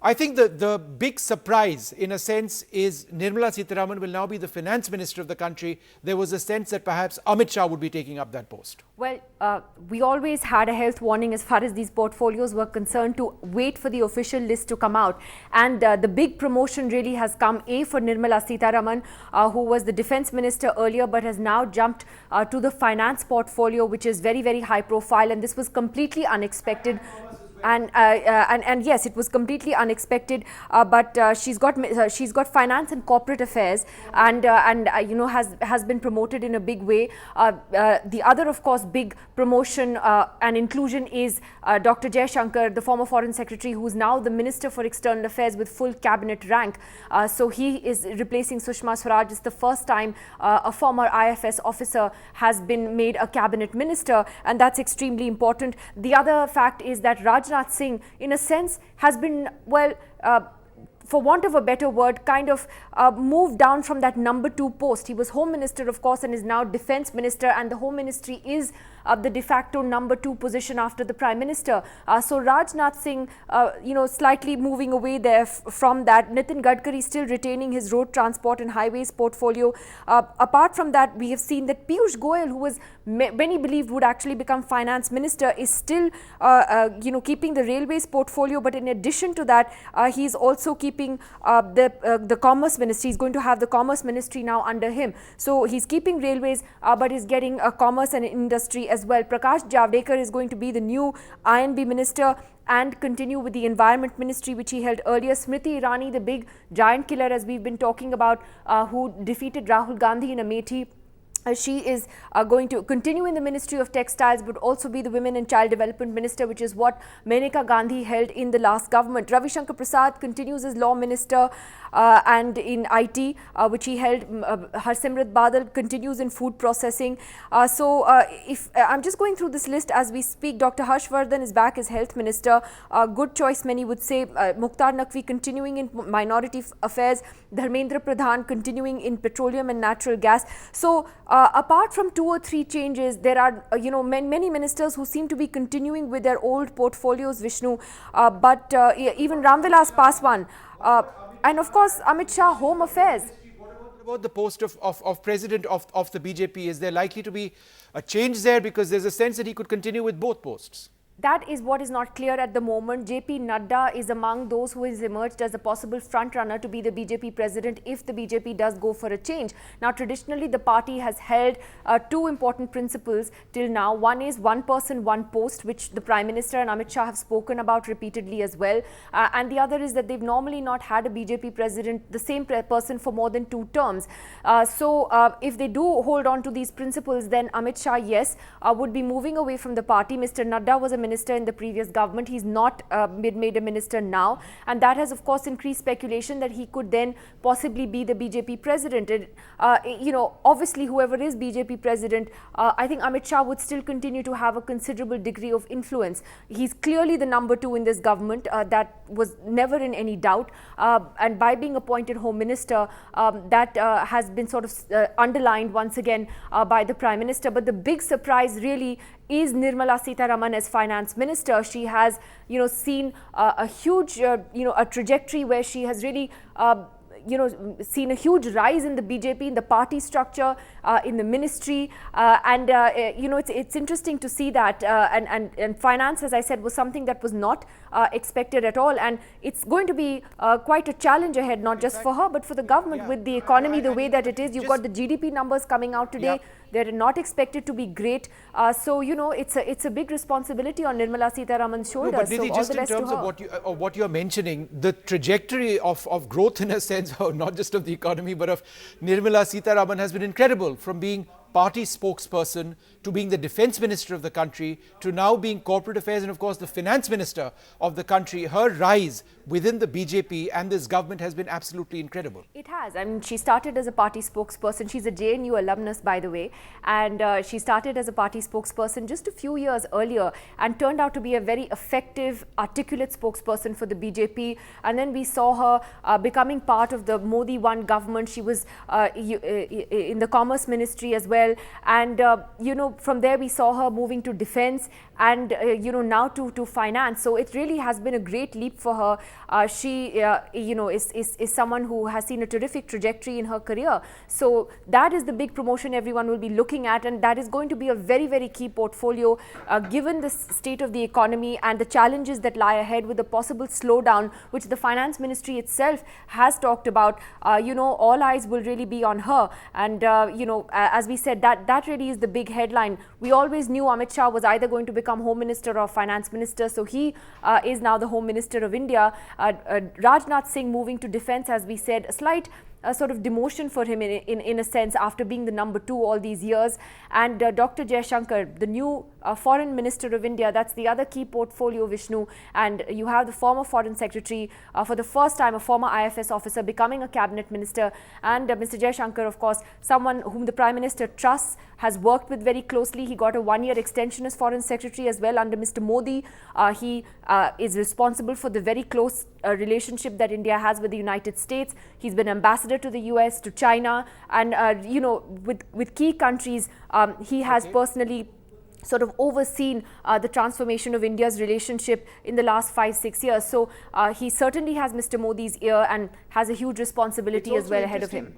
I think the big surprise, in a sense, is Nirmala Sitharaman will now be the finance minister of the country. There was a sense that perhaps Amit Shah would be taking up that post. Well, we always had a health warning as far as these portfolios were concerned to wait for the official list to come out. And the big promotion really has come for Nirmala Sitharaman, who was the defense minister earlier, but has now jumped to the finance portfolio, which is very, very high profile. And this was completely unexpected. And yes, it was completely unexpected. But she's got finance and corporate affairs, and has been promoted in a big way. The other, of course, big promotion and inclusion is Dr. Jaishankar, the former foreign secretary, who is now the Minister for External Affairs with full cabinet rank. So he is replacing Sushma Swaraj. It's the first time a former IFS officer has been made a cabinet minister, and that's extremely important. The other fact is that Rajnath Singh, in a sense, has been, well, for want of a better word, kind of moved down from that number 2 post. He was Home Minister, of course, and is now Defence Minister, and the Home Ministry is the de facto number 2 position after the Prime Minister. So Rajnath Singh, slightly moving away there from that. Nitin Gadkari still retaining his road transport and highways portfolio. Apart from that, we have seen that Piyush Goyal, who was many believed would actually become Finance Minister, is still keeping the railways portfolio. But in addition to that, he is also keeping the Commerce Ministry. He's going to have the Commerce Ministry now under him. So he's keeping railways, but he's getting Commerce and Industry as well. Prakash Javadekar is going to be the new INB Minister and continue with the Environment Ministry, which he held earlier. Smriti Irani, the big giant killer, as we've been talking about, who defeated Rahul Gandhi in Amethi. She is going to continue in the Ministry of Textiles, but also be the Women and Child Development Minister, which is what Maneka Gandhi held in the last government. Ravi Shankar Prasad continues as Law Minister and in IT, which he held. Harsimrat Badal continues in food processing. If I'm just going through this list as we speak, Dr. Harshvardhan is back as Health Minister. Good choice, many would say. Mukhtar Naqvi continuing in Minority Affairs. Dharmendra Pradhan continuing in Petroleum and Natural Gas. So apart from 2 or 3 changes, there are many ministers who seem to be continuing with their old portfolios, Vishnu. But even Ramvilas Paswan, and of course Amit Shah, Home Affairs. What about the post of President of the BJP? Is there likely to be a change there, because there's a sense that he could continue with both posts? That is what is not clear at the moment. JP Nadda is among those who has emerged as a possible front runner to be the BJP president if the BJP does go for a change. Now, traditionally, the party has held 2 important principles till now. One is one person, one post, which the Prime Minister and Amit Shah have spoken about repeatedly as well. And the other is that they've normally not had a BJP president, the same person, for more than 2 terms. If they do hold on to these principles, then Amit Shah, yes, would be moving away from the party. Mr. Nadda was a minister in the previous government. He's not made a minister now, and that has of course increased speculation that he could then possibly be the BJP president. And, obviously whoever is BJP president, I think Amit Shah would still continue to have a considerable degree of influence. He's clearly the number 2 in this government. That was never in any doubt, and by being appointed Home Minister, that has been sort of underlined once again by the Prime Minister. But the big surprise really is Nirmala Sitharaman as Finance Minister. She has, seen a huge, a trajectory where she has really, seen a huge rise in the BJP, in the party structure, in the ministry, it's interesting to see that. And finance, as I said, was something that was not expected at all, and it's going to be quite a challenge ahead, not just for her, but for the government. With the economy the way that it is. You've got the GDP numbers coming out today. They're not expected to be great. It's a big responsibility on Nirmala Sitharaman's shoulders. No, but Nidhi, just in terms of what you're mentioning, the trajectory of growth, in a sense, not just of the economy, but of Nirmala Sitharaman has been incredible, from being party spokesperson to being the defense minister of the country to now being corporate affairs and of course the finance minister of the country. Her rise within the BJP and this government has been absolutely incredible. It has. I mean, she started as a party spokesperson. She's a JNU alumnus, by the way, and she started as a party spokesperson just a few years earlier and turned out to be a very effective, articulate spokesperson for the BJP. And then we saw her becoming part of the Modi 1 government. She was in the Commerce Ministry as well. And, from there we saw her moving to defense and, now to finance. So it really has been a great leap for her. she is someone who has seen a terrific trajectory in her career. So that is the big promotion everyone will be looking at, and that is going to be a very, very key portfolio given the state of the economy and the challenges that lie ahead with the possible slowdown, which the finance ministry itself has talked about. All eyes will really be on her, and as we said, that really is the big headline. We always knew Amit Shah was either going to become Home Minister or Finance Minister, so he is now the Home Minister of India. Rajnath Singh moving to defence, as we said, a slight sort of demotion for him in a sense after being the number 2 all these years. And Dr. Jaishankar, the new Foreign Minister of India, that's the other key portfolio, Vishnu. And you have the former Foreign Secretary, for the first time a former IFS officer becoming a Cabinet Minister. And Mr. Jaishankar, of course, someone whom the Prime Minister trusts, has worked with very closely. He got a 1-year extension as Foreign Secretary as well under Mr. Modi. He is responsible for the very close relationship that India has with the United States. He's been ambassador to the US, to China, and with key countries, he has personally sort of overseen the transformation of India's relationship in the last 5-6 years. So he certainly has Mr. Modi's ear and has a huge responsibility as well ahead of him.